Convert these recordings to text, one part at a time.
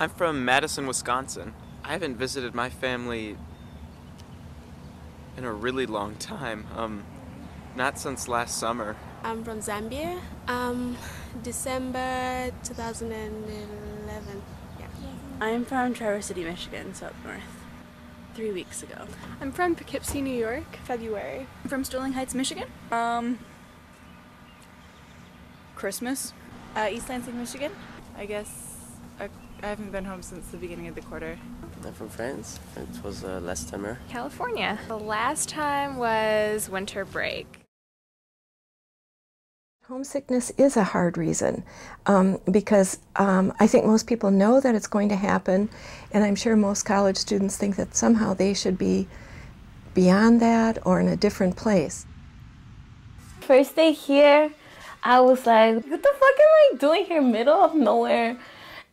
I'm from Madison, Wisconsin. I haven't visited my family in a really long time. Not since last summer. I'm from Zambia. December 2011. Yeah. I'm from Traverse City, Michigan, so up north. 3 weeks ago. I'm from Poughkeepsie, New York, February. I'm from Sterling Heights, Michigan. Christmas. East Lansing, Michigan. I guess I haven't been home since the beginning of the quarter. I'm from France. It was last summer. California. The last time was winter break. Homesickness is a hard reason because I think most people know that it's going to happen, and I'm sure most college students think that somehow they should be beyond that or in a different place. First day here, I was like, what the fuck am I doing here, middle of nowhere?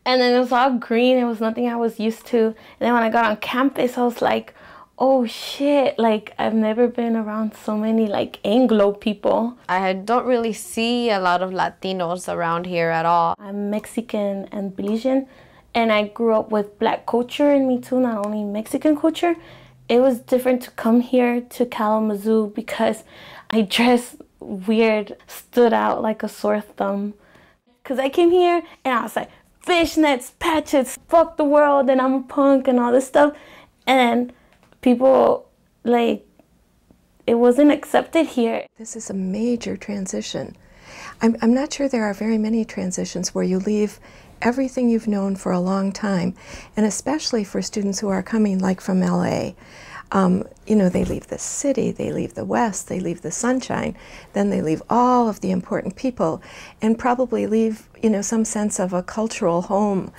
And then it was all green, it was nothing I was used to. And then when I got on campus, I was like, oh shit, like I've never been around so many like Anglo people. I don't really see a lot of Latinos around here at all. I'm Mexican and Belizean, and I grew up with black culture in me too, not only Mexican culture. It was different to come here to Kalamazoo because I dressed weird, stood out like a sore thumb. Cause I came here and I was like, fishnets, patches, fuck the world, and I'm a punk and all this stuff. And then people, like, it wasn't accepted here. This is a major transition. I'm not sure there are very many transitions where you leave everything you've known for a long time, and especially for students who are coming like from LA. You know, they leave the city, they leave the West, they leave the sunshine, then they leave all of the important people and probably leave, you know, some sense of a cultural home.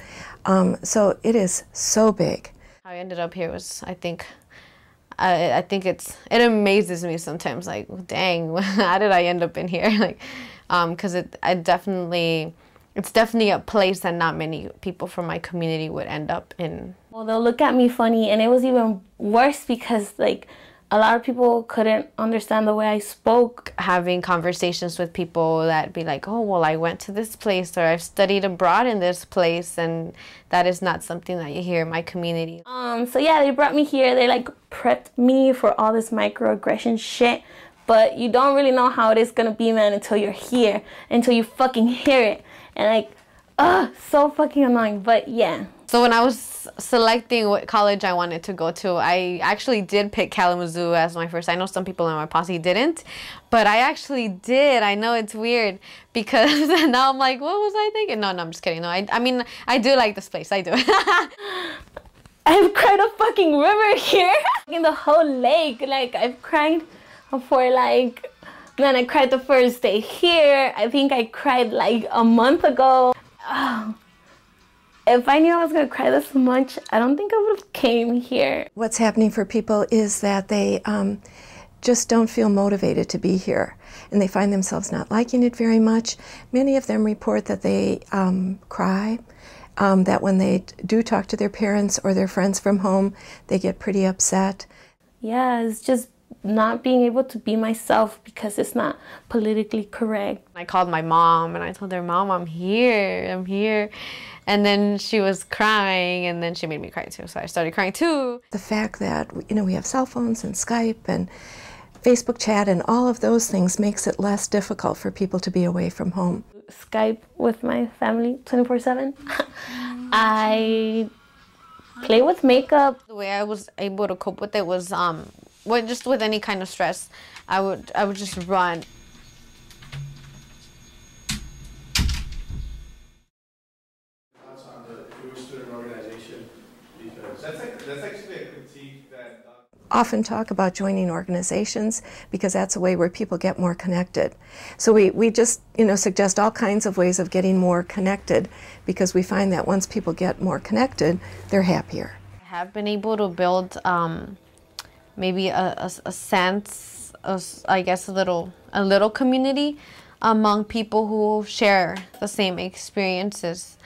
So it is so big. How I ended up here was, I think it amazes me sometimes, like, dang, how did I end up in here? Like, because it's definitely a place that not many people from my community would end up in. Well, they'll look at me funny, and it was even worse because, like, a lot of people couldn't understand the way I spoke. Having conversations with people that be like, oh, well, I went to this place, or I've studied abroad in this place, and that is not something that you hear in my community. So yeah, they brought me here. They like prepped me for all this microaggression shit, but you don't really know how it is gonna be, man, until you're here, until you fucking hear it. And like, so fucking annoying, but yeah. So when I was selecting what college I wanted to go to, I actually did pick Kalamazoo as my first. I know some people in my posse didn't, but I actually did. I know it's weird because now I'm like, what was I thinking? No, I'm just kidding. No, I mean, I do like this place. I do. I've cried a fucking river here. In the whole lake, like I've cried for like, man, I cried the first day here. I think I cried like a month ago. Oh. If I knew I was going to cry this much, I don't think I would have came here. What's happening for people is that they just don't feel motivated to be here, and they find themselves not liking it very much. Many of them report that they cry, that when they do talk to their parents or their friends from home, they get pretty upset. Yeah, it's just not being able to be myself because it's not politically correct. I called my mom and I told her, Mom, I'm here. And then she was crying, and then she made me cry too, so I started crying too. The fact that, you know, we have cell phones and Skype and Facebook chat and all of those things makes it less difficult for people to be away from home. Skype with my family 24/7. I play with makeup. The way I was able to cope with it was just with any kind of stress, I would just run. Often talk about joining organizations because that's a way where people get more connected. So we just, you know, suggest all kinds of ways of getting more connected because we find that once people get more connected, they're happier. I have been able to build maybe a sense of, I guess, a little community among people who share the same experiences.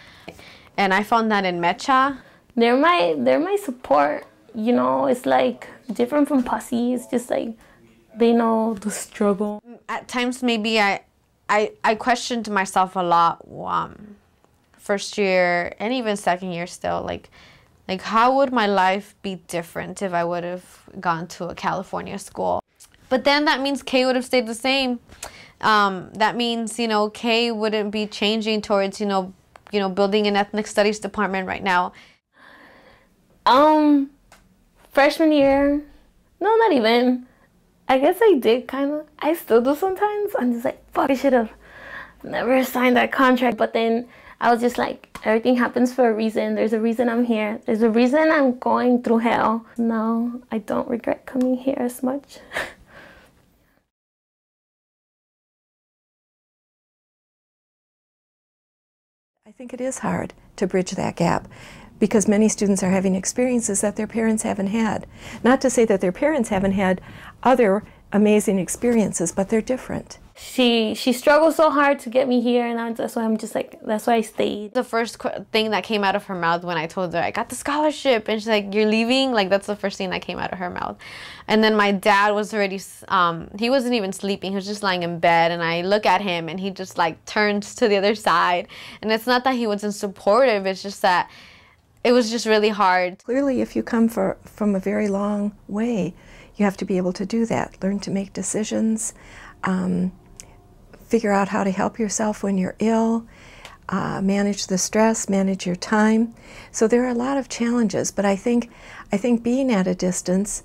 And I found that in Mecha. They're my support. You know, it's like different from posse. It's just like they know the struggle. At times, maybe I questioned myself a lot first year and even second year still, like how would my life be different if I would have gone to a California school? But then that means K would have stayed the same. That means, you know, K wouldn't be changing towards, you know, building an ethnic studies department right now. Freshman year, no, not even. I guess I did kind of. I still do sometimes. I'm just like, fuck, I should have never signed that contract. But then I was just like, everything happens for a reason. There's a reason I'm here. There's a reason I'm going through hell. No, I don't regret coming here as much. I think it is hard to bridge that gap because many students are having experiences that their parents haven't had. Not to say that their parents haven't had other amazing experiences, but they're different. She struggled so hard to get me here, and that's why I'm just like, that's why I stayed. The first thing that came out of her mouth when I told her I got the scholarship, and she's like, "You're leaving?" Like, that's the first thing that came out of her mouth. And then my dad was already, he wasn't even sleeping. He was just lying in bed, and I look at him, and he just like turns to the other side. And it's not that he wasn't supportive, it's just that it was just really hard. Clearly, if you come from a very long way, you have to be able to do that. Learn to make decisions, figure out how to help yourself when you're ill, manage the stress, manage your time. So there are a lot of challenges, but I think being at a distance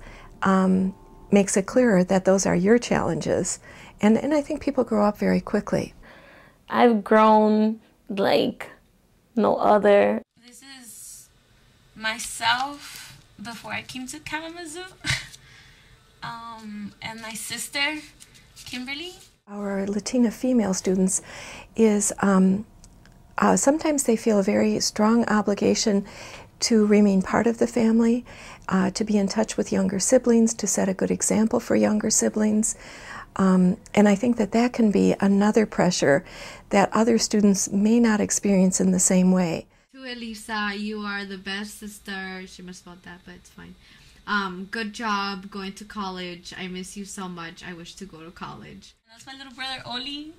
makes it clearer that those are your challenges. And I think people grow up very quickly. I've grown like no other. This is myself before I came to Kalamazoo. And my sister, Kimberly. Our Latina female students is sometimes they feel a very strong obligation to remain part of the family, to be in touch with younger siblings, to set a good example for younger siblings. And I think that can be another pressure that other students may not experience in the same way. To Elisa, you are the best sister. She misspelled that, but it's fine. Good job going to college. I miss you so much. I wish to go to college. That's my little brother, Oli.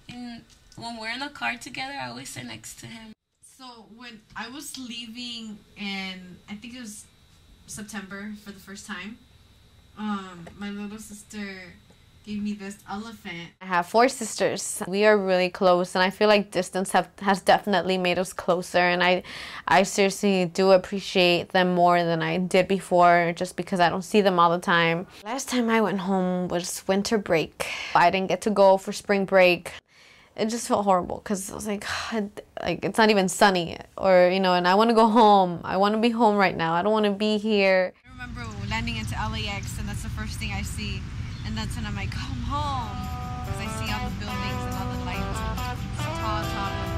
And when we're in the car together, I always sit next to him. So when I was leaving in, I think it was September for the first time, my little sister gave me this elephant. I have 4 sisters. We are really close, and I feel like distance has definitely made us closer, and I seriously do appreciate them more than I did before, just because I don't see them all the time. Last time I went home was winter break. I didn't get to go for spring break. It just felt horrible because I was like it's not even sunny, or and I want to go home. I want to be home right now. I don't want to be here. I remember landing into LAX, and that's the first thing I see. And that's when I'm like, come home, because I see all the buildings and all the lights and tall buildings.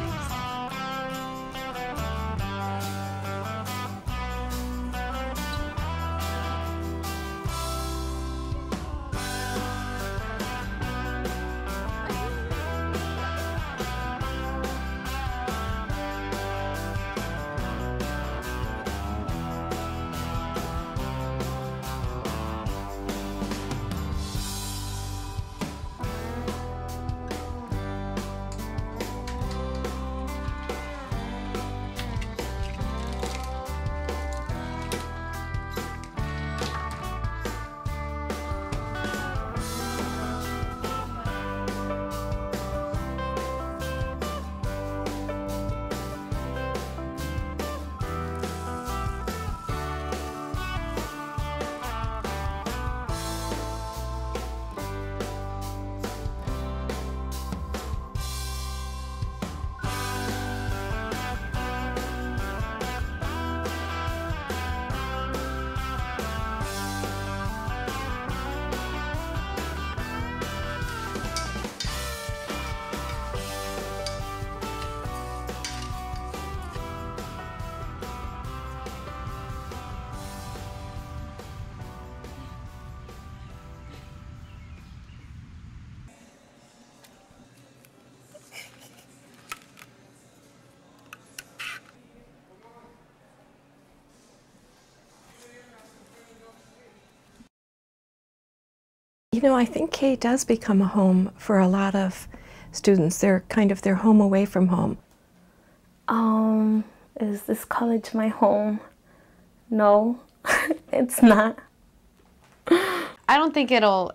I think K does become a home for a lot of students. They're kind of their home away from home. Is this college my home? No, it's not. I don't think it'll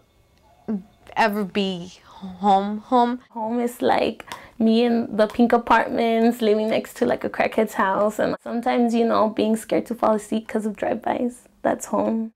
ever be home. Home is like me in the pink apartments, living next to like a crackhead's house, and sometimes, you know, being scared to fall asleep because of drive-bys. That's home.